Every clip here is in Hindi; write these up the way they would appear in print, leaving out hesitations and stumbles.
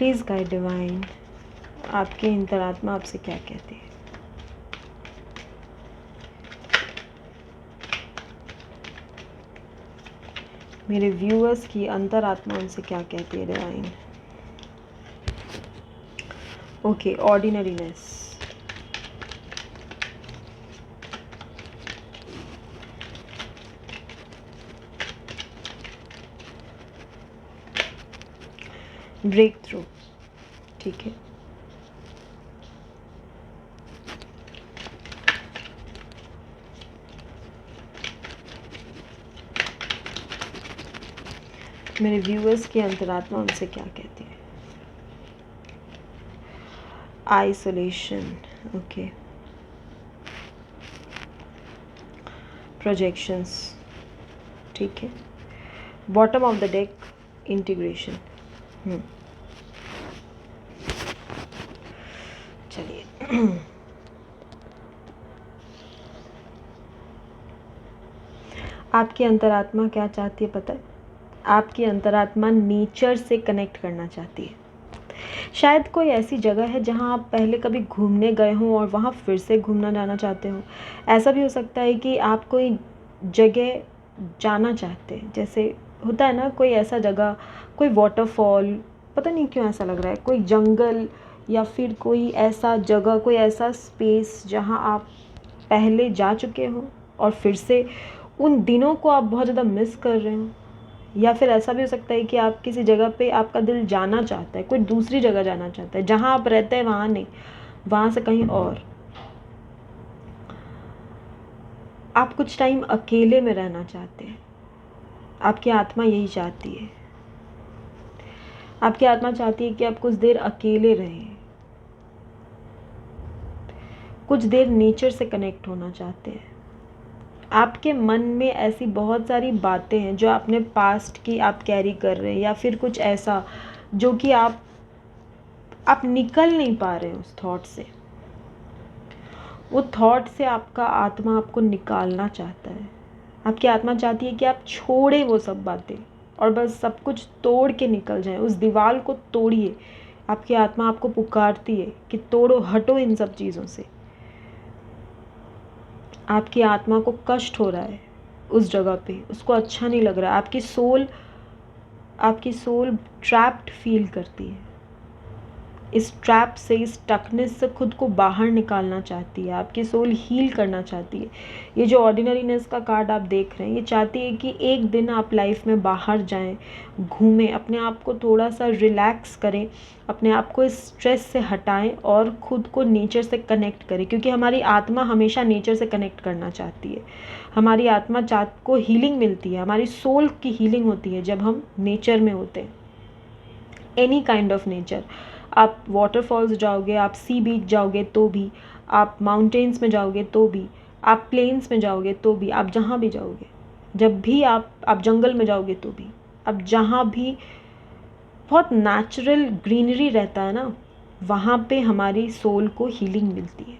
प्लीज़ गाइड डिवाइन, आपकी अंतरात्मा आपसे क्या कहती है। मेरे व्यूअर्स की अंतरात्मा उनसे क्या कहती है divine. Okay, ordinariness, break through, ठीक है। मेरे व्यूअर्स की अंतरात्मा उनसे क्या कहती है। Isolation, okay. प्रोजेक्शंस, ठीक है। Bottom of the deck, integration. चलिए आपकी अंतरात्मा क्या चाहती है पता है? आपकी अंतरात्मा नेचर से कनेक्ट करना चाहती है। शायद कोई ऐसी जगह है जहां आप पहले कभी घूमने गए हों और वहां फिर से घूमना जाना चाहते हो। ऐसा भी हो सकता है कि आप कोई जगह जाना चाहते हैं, जैसे होता है ना कोई ऐसा जगह, कोई वाटरफॉल, पता नहीं क्यों ऐसा लग रहा है, कोई जंगल या फिर कोई ऐसा जगह, कोई ऐसा स्पेस जहां आप पहले जा चुके हो और फिर से उन दिनों को आप बहुत ज़्यादा मिस कर रहे हो। या फिर ऐसा भी हो सकता है कि आप किसी जगह पे आपका दिल जाना चाहता है, कोई दूसरी जगह जाना चाहता है, जहाँ आप रहते हैं वहाँ नहीं, वहाँ से कहीं और। आप कुछ टाइम अकेले में रहना चाहते हैं। आपकी आत्मा यही चाहती है। आपकी आत्मा चाहती है कि आप कुछ देर अकेले रहें, कुछ देर नेचर से कनेक्ट होना चाहते हैं। आपके मन में ऐसी बहुत सारी बातें हैं जो आपने पास्ट की आप कैरी कर रहे हैं, या फिर कुछ ऐसा जो कि आप निकल नहीं पा रहे हैं उस थॉट से। वो थॉट से आपका आत्मा आपको निकालना चाहता है। आपकी आत्मा चाहती है कि आप छोड़ें वो सब बातें और बस सब कुछ तोड़ के निकल जाएं, उस दीवार को तोड़िए। आपकी आत्मा आपको पुकारती है कि तोड़ो, हटो इन सब चीज़ों से। आपकी आत्मा को कष्ट हो रहा है उस जगह पे, उसको अच्छा नहीं लग रहा है। आपकी सोल ट्रैप्ड फील करती है। इस ट्रैप से, इस टकनेस से खुद को बाहर निकालना चाहती है। आपकी सोल हील करना चाहती है। ये जो ऑर्डिनरीनेस का कार्ड आप देख रहे हैं, ये चाहती है कि एक दिन आप लाइफ में बाहर जाएं, घूमें, अपने आप को थोड़ा सा रिलैक्स करें, अपने आप को इस स्ट्रेस से हटाएं और खुद को नेचर से कनेक्ट करें, क्योंकि हमारी आत्मा हमेशा नेचर से कनेक्ट करना चाहती है। हमारी आत्मा को हीलिंग मिलती है, हमारी सोल की हीलिंग होती है जब हम नेचर में होते हैं। एनी काइंड ऑफ नेचर, आप वाटरफॉल्स जाओगे, आप सी बीच जाओगे तो भी, आप माउंटेन्स में जाओगे तो भी, आप प्लेन्स में जाओगे तो भी, आप जहाँ भी जाओगे, जब भी आप जंगल में जाओगे तो भी, आप जहाँ भी बहुत नेचुरल ग्रीनरी रहता है ना, वहाँ पे हमारी सोल को हीलिंग मिलती है।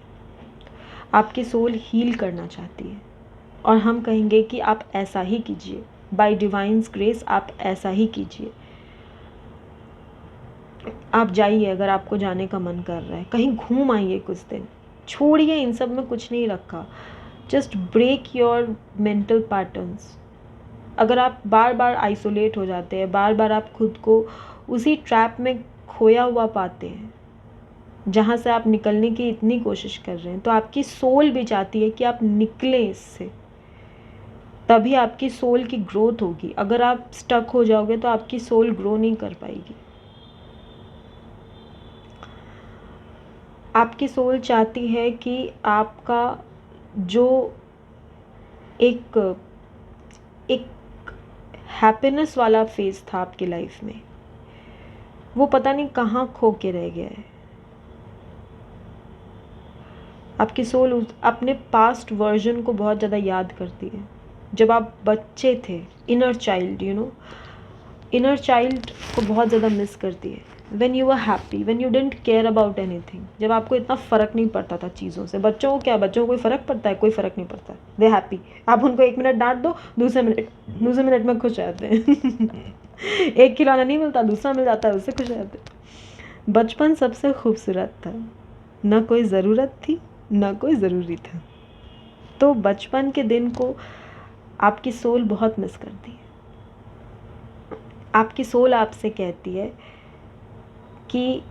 आपकी सोल हील करना चाहती है और हम कहेंगे कि आप ऐसा ही कीजिए। बाय डिवाइन्स ग्रेस आप ऐसा ही कीजिए। आप जाइए, अगर आपको जाने का मन कर रहा है, कहीं घूम आइए कुछ दिन। छोड़िए, इन सब में कुछ नहीं रखा। Just break your mental patterns. अगर आप बार बार आइसोलेट हो जाते हैं, बार बार आप खुद को उसी ट्रैप में खोया हुआ पाते हैं जहाँ से आप निकलने की इतनी कोशिश कर रहे हैं, तो आपकी सोल भी चाहती है कि आप निकलें इससे। तभी आपकी सोल की ग्रोथ होगी। अगर आप स्टक हो जाओगे तो आपकी सोल ग्रो नहीं कर पाएगी। आपकी सोल चाहती है कि आपका जो एक हैप्पीनेस वाला फेज था आपकी लाइफ में, वो पता नहीं कहाँ खो के रह गया है। आपकी सोल अपने पास्ट वर्जन को बहुत ज़्यादा याद करती है। जब आप बच्चे थे, इनर चाइल्ड, इनर चाइल्ड को बहुत ज़्यादा मिस करती है। When you are happy, when you didn't care about anything, जब आपको इतना फ़र्क नहीं पड़ता था चीज़ों से। बच्चों को क्या, बच्चों को कोई फ़र्क पड़ता है? कोई फ़र्क नहीं पड़ता। दे हैप्पी। आप उनको 1 मिनट डांट दो, दूसरे मिनट में खुश रहते हैं। एक खिलौना नहीं मिलता, दूसरा मिल जाता है, उससे खुश रहते हैं। बचपन सबसे खूबसूरत था, न कोई ज़रूरत थी न कोई ज़रूरी था। तो बचपन के दिन को आपकी सोल बहुत मिस करती है। आपकी सोल आपसे कहती है कि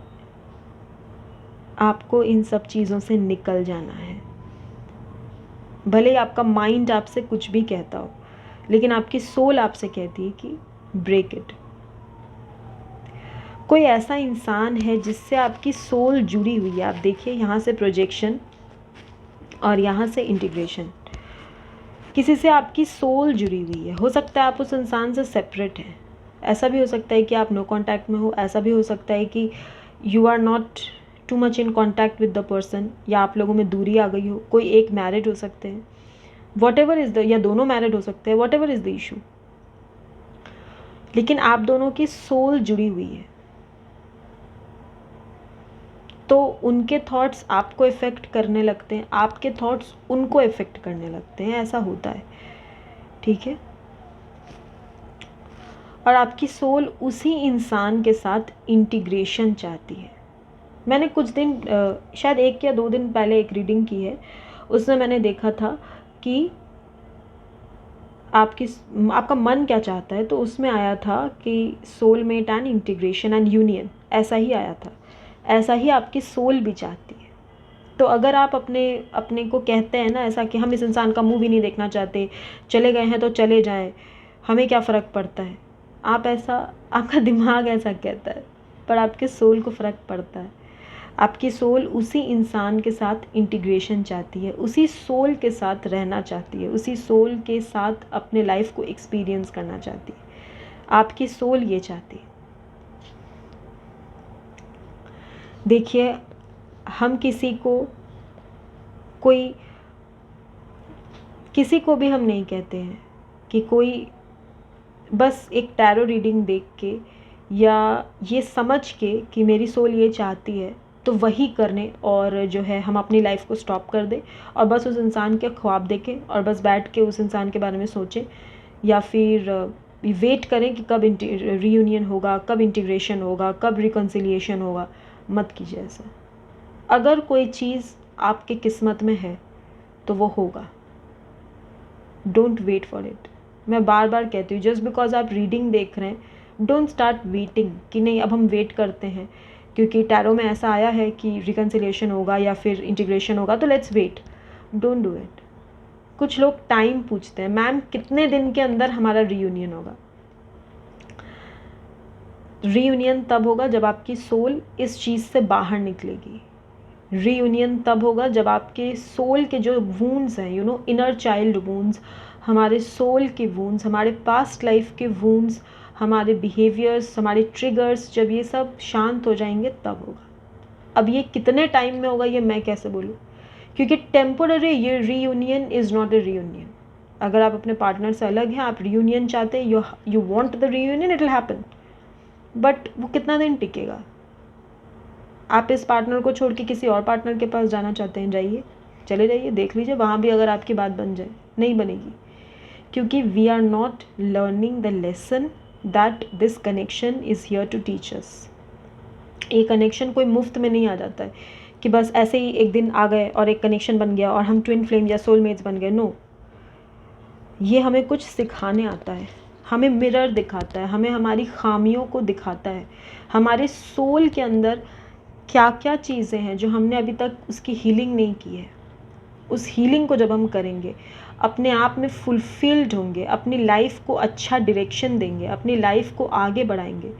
आपको इन सब चीज़ों से निकल जाना है। भले ही आपका माइंड आपसे कुछ भी कहता हो, लेकिन आपकी सोल आपसे कहती है कि ब्रेक इट। कोई ऐसा इंसान है जिससे आपकी सोल जुड़ी हुई है। आप देखिए, यहाँ से प्रोजेक्शन और यहाँ से इंटीग्रेशन। किसी से आपकी सोल जुड़ी हुई है। हो सकता है आप उस इंसान से सेपरेट हैं, ऐसा भी हो सकता है कि आप नो कांटेक्ट में हो, ऐसा भी हो सकता है कि you are not too much in contact with the person, या आप लोगों में दूरी आ गई हो। कोई एक मैरिड हो सकते हैं, वॉट एवर इज़ द, या दोनों मैरिड हो सकते हैं, what ever is the issue, लेकिन आप दोनों की सोल जुड़ी हुई है। तो उनके थॉट्स आपको इफ़ेक्ट करने लगते हैं, आपके थॉट्स उनको इफ़ेक्ट करने लगते हैं, ऐसा होता है, ठीक है। और आपकी सोल उसी इंसान के साथ इंटीग्रेशन चाहती है। मैंने कुछ दिन शायद 1 या 2 दिन पहले एक रीडिंग की है, उसमें मैंने देखा था कि आपका मन क्या चाहता है। तो उसमें आया था कि soulmate and integration and union, ऐसा ही आया था। ऐसा ही आपकी सोल भी चाहती है। तो अगर आप अपने अपने को कहते हैं ना ऐसा कि हम इस इंसान का मुंह भी नहीं देखना चाहते, चले गए हैं तो चले जाएं, हमें क्या फ़र्क पड़ता है, आप ऐसा, आपका दिमाग ऐसा कहता है, पर आपके सोल को फ़र्क पड़ता है। आपकी सोल उसी इंसान के साथ इंटीग्रेशन चाहती है, उसी सोल के साथ रहना चाहती है, उसी सोल के साथ अपने लाइफ को एक्सपीरियंस करना चाहती है। आपकी सोल ये चाहती है। देखिए, हम किसी को भी हम नहीं कहते हैं कि कोई बस एक टैरो रीडिंग देख के या ये समझ के कि मेरी सोल ये चाहती है तो वही करने, और जो है हम अपनी लाइफ को स्टॉप कर दें और बस उस इंसान के ख्वाब देखें और बस बैठ के उस इंसान के बारे में सोचें, या फिर वेट करें कि कब रीयूनियन होगा, कब इंटीग्रेशन होगा, कब रिकन्सिलिएशन होगा। मत कीजिए ऐसा। अगर कोई चीज़ आपके किस्मत में है तो वो होगा। Don't wait for it. मैं बार बार कहती हूँ, जस्ट बिकॉज आप रीडिंग देख रहे हैं, डोंट स्टार्ट वेटिंग कि नहीं अब हम वेट करते हैं क्योंकि टैरो में ऐसा आया है कि रिकन्सिलिएशन होगा या फिर इंटीग्रेशन होगा तो let's wait. Don't do it. कुछ लोग टाइम पूछते हैं, मैम कितने दिन के अंदर हमारा रीयूनियन होगा। रीयूनियन तब होगा जब आपकी सोल इस चीज़ से बाहर निकलेगी। रीयूनियन तब होगा जब आपके सोल के जो वूंड्स हैं, you know, inner child wounds, हमारे सोल के वूंड्स, हमारे पास्ट लाइफ के वूंड्स, हमारे बिहेवियर्स, हमारे ट्रिगर्स, जब ये सब शांत हो जाएंगे तब होगा। अब ये कितने टाइम में होगा ये मैं कैसे बोलूँ, क्योंकि टेम्पोररी ये reunion is not a reunion. अगर आप अपने पार्टनर से अलग हैं, आप रीयूनियन चाहते हैं, you want the reunion, it will happen, but वो कितना दिन टिकेगा। आप इस पार्टनर को छोड़ के किसी और पार्टनर के पास जाना चाहते हैं, जाइए, चले जाइए, देख लीजिए, वहाँ भी अगर आपकी बात बन जाए, नहीं बनेगी, क्योंकि we are not learning the lesson that this connection is here to teach us. ये कनेक्शन कोई मुफ्त में नहीं आ जाता है कि बस ऐसे ही एक दिन आ गए और एक कनेक्शन बन गया और हम ट्विन फ्लेम या सोलमेट्स बन गए। नो, ये हमें कुछ सिखाने आता है, हमें मिरर दिखाता है, हमें हमारी खामियों को दिखाता है, हमारे सोल के अंदर क्या क्या चीज़ें हैं जो हमने अभी तक उसकी हीलिंग नहीं की है। उस हीलिंग को जब हम करेंगे, अपने आप में फुलफिल्ड होंगे, अपनी लाइफ को अच्छा डायरेक्शन देंगे, अपनी लाइफ को आगे बढ़ाएंगे,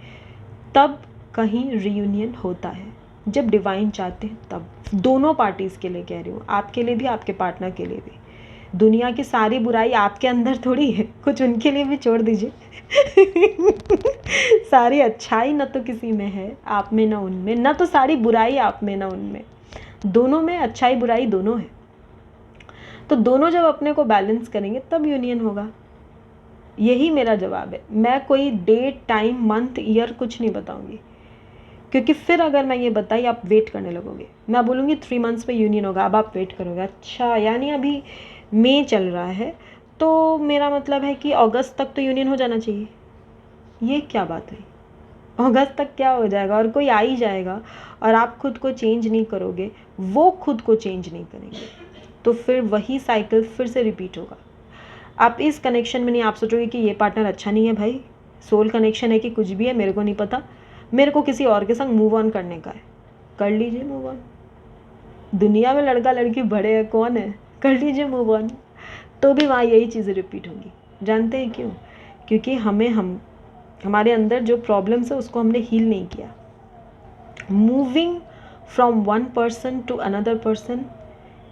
तब कहीं रीयूनियन होता है। जब डिवाइन चाहते हैं तब। दोनों पार्टीज़ के लिए कह रही हूँ, आपके लिए भी, आपके पार्टनर के लिए भी। दुनिया की सारी बुराई आपके अंदर थोड़ी है, कुछ उनके लिए भी छोड़ दीजिए। सारी अच्छाई न तो किसी में है, आप में ना उनमें, ना तो सारी बुराई आप में ना उनमें, दोनों में अच्छाई बुराई दोनों है। तो दोनों जब अपने को बैलेंस करेंगे तब यूनियन होगा। यही मेरा जवाब है। मैं कोई डेट, टाइम, मंथ, ईयर कुछ नहीं बताऊंगी, क्योंकि फिर अगर मैं ये बताई आप वेट करने लगोगे। मैं बोलूँगी 3 मंथ्स में यूनियन होगा, अब आप वेट करोगे। अच्छा, यानी अभी मई चल रहा है तो मेरा मतलब है कि अगस्त तक तो यूनियन हो जाना चाहिए। ये क्या बात है? अगस्त तक क्या हो जाएगा, और कोई आ ही जाएगा और आप खुद को चेंज नहीं करोगे, वो खुद को चेंज नहीं करेंगे, तो फिर वही साइकिल फिर से रिपीट होगा। आप इस कनेक्शन में नहीं आप सोचोगे कि ये पार्टनर अच्छा नहीं है, भाई सोल कनेक्शन है कि कुछ भी है मेरे को नहीं पता, मेरे को किसी और के संग मूव ऑन करने का है, कर लीजिए मूव ऑन। दुनिया में लड़का लड़की बड़े हैं, कौन है, कर लीजिए मूव ऑन। तो भी वहाँ यही चीज़ें रिपीट होंगी। जानते हैं क्यों? क्योंकि हमारे अंदर जो प्रॉब्लम्स है उसको हमने हील नहीं किया। Moving from one person to another person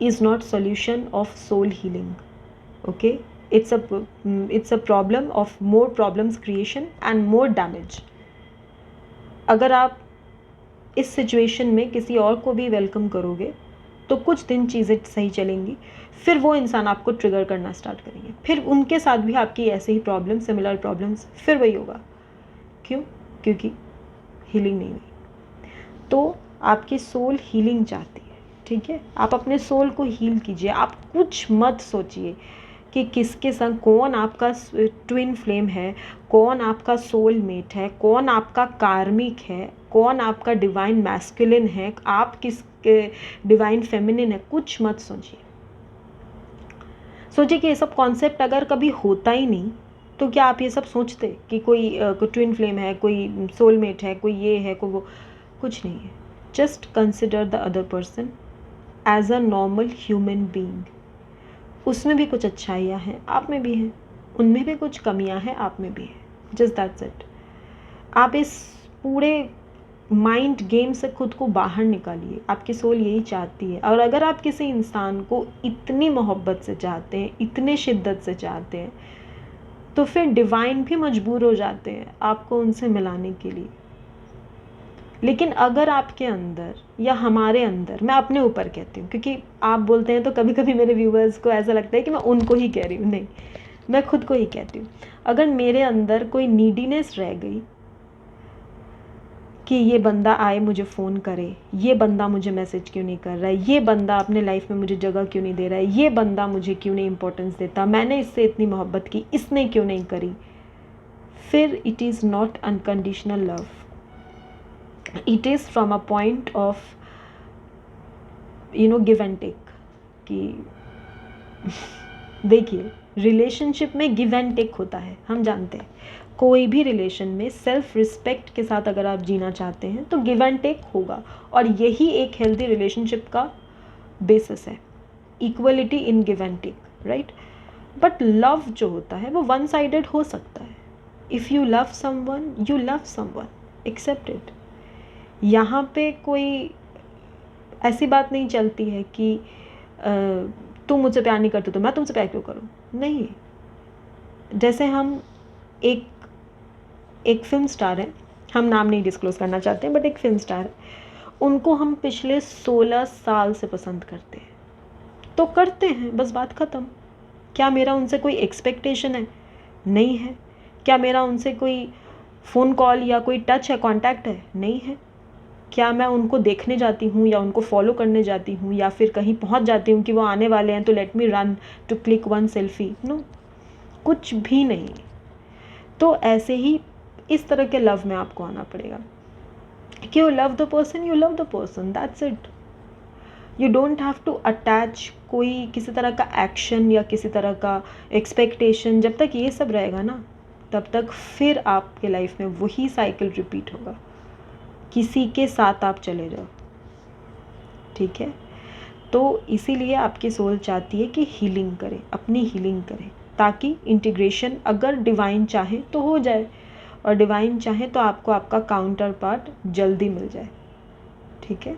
is not solution of soul healing. Okay, it's a problem of more problems creation and more damage. अगर आप इस सिचुएशन में किसी और को भी वेलकम करोगे तो कुछ दिन चीज़ें सही चलेंगी, फिर वो इंसान आपको ट्रिगर करना स्टार्ट करेंगे, फिर उनके साथ भी आपकी ऐसे ही प्रॉब्लम, सिमिलर प्रॉब्लम्स, फिर वही होगा। क्यों? क्योंकि हीलिंग नहीं हुई। तो आपकी सोल हीलिंग चाहती है, ठीक है? आप अपने सोल को हील कीजिए। आप कुछ मत सोचिए कि किसके संग, कौन आपका ट्विन फ्लेम है, कौन आपका सोल मेट है, कौन आपका कार्मिक है, कौन आपका डिवाइन मैस्कुलिन है, आप किस डिवाइन फेमिनिन है, कुछ मत सोचिए। सोचिए कि ये सब कॉन्सेप्ट अगर कभी होता ही नहीं तो क्या आप ये सब सोचते कि कोई ट्विन फ्लेम है, कोई सोलमेट है, कोई ये है, कोई वो, कुछ नहीं है। Just consider the other person as a normal human being. उसमें भी कुछ अच्छाइयाँ हैं, आप में भी हैं, उनमें भी कुछ कमियाँ हैं, आप में भी है। Just that's it. आप इस पूरे माइंड गेम से खुद को बाहर निकालिए। आपकी सोल यही चाहती है। और अगर आप किसी इंसान को इतनी मोहब्बत से चाहते हैं, इतने शिद्दत से चाहते हैं, तो फिर डिवाइन भी मजबूर हो जाते हैं आपको उनसे मिलाने के लिए। लेकिन अगर आपके अंदर या हमारे अंदर, मैं अपने ऊपर कहती हूँ क्योंकि आप बोलते हैं तो कभी कभी मेरे व्यूअर्स को ऐसा लगता है कि मैं उनको ही कह रही हूँ, नहीं, मैं खुद को ही कहती हूँ। अगर मेरे अंदर कोई नीडीनेस रह गई कि ये बंदा आए मुझे फ़ोन करे, ये बंदा मुझे मैसेज क्यों नहीं कर रहा है, ये बंदा अपने लाइफ में मुझे जगह क्यों नहीं दे रहा है, ये बंदा मुझे क्यों नहीं इम्पोर्टेंस देता, मैंने इससे इतनी मोहब्बत की, इसने क्यों नहीं करी, फिर it is not unconditional love. It is from a point of give and take. कि देखिए, रिलेशनशिप में गिव एंड टेक होता है, हम जानते हैं। कोई भी रिलेशन में सेल्फ रिस्पेक्ट के साथ अगर आप जीना चाहते हैं तो गिव एंड टेक होगा, और यही एक हेल्दी रिलेशनशिप का बेसिस है, equality in give and take, right? But love जो होता है वो वन साइडेड हो सकता है। If you love someone, you love someone, accept it. यहाँ पे कोई ऐसी बात नहीं चलती है कि तुम मुझसे प्यार नहीं करते तो मैं तुमसे प्यार क्यों करूँ, नहीं। जैसे हम एक फिल्म स्टार है, हम नाम नहीं डिस्क्लोज़ करना चाहते हैं, बट एक फिल्म स्टार है, उनको हम पिछले 16 साल से पसंद करते हैं, तो करते हैं, बस बात ख़त्म। क्या मेरा उनसे कोई एक्सपेक्टेशन है? नहीं है। क्या मेरा उनसे कोई फ़ोन कॉल या कोई टच है, कांटेक्ट है? नहीं है। क्या मैं उनको देखने जाती हूँ या उनको फॉलो करने जाती हूँ या फिर कहीं पहुँच जाती हूँ कि वो आने वाले हैं तो let me run to click one selfie? No, कुछ भी नहीं। तो ऐसे ही इस तरह के लव में आपको आना पड़ेगा कि you love the person, you love the person, that's it. You don't have to attach कोई किसी तरह का एक्शन या किसी तरह का एक्सपेक्टेशन। जब तक ये सब रहेगा ना, तब तक फिर आपके लाइफ में वही साइकिल रिपीट होगा, किसी के साथ आप चले जाओ, ठीक है? तो इसीलिए आपकी सोल चाहती है कि हीलिंग करें, अपनी हीलिंग करें, ताकि इंटीग्रेशन अगर डिवाइन चाहे तो हो जाए, और डिवाइन चाहे तो आपको आपका काउंटर पार्ट जल्दी मिल जाए, ठीक है?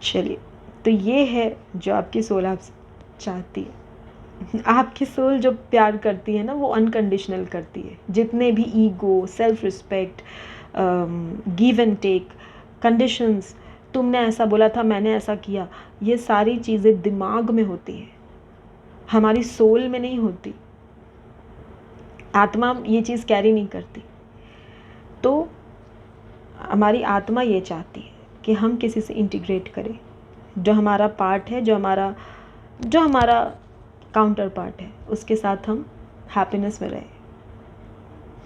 चलिए, तो ये है जो आपकी सोल आपसे चाहती है। आपकी सोल जो प्यार करती है ना, वो अनकंडीशनल करती है। जितने भी ego, self respect, give and take, conditions, तुमने ऐसा बोला था, मैंने ऐसा किया, ये सारी चीज़ें दिमाग में होती है, हमारी सोल में नहीं होती। आत्मा ये चीज़ कैरी नहीं करती। तो हमारी आत्मा ये चाहती है कि हम किसी से इंटीग्रेट करें, जो हमारा पार्ट है, जो हमारा काउंटर पार्ट है, उसके साथ हम हैप्पीनेस में रहें,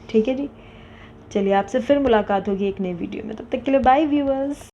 ठीक है जी? चलिए आपसे फिर मुलाकात होगी एक नई वीडियो में, तब तक के लिए बाय व्यूअर्स।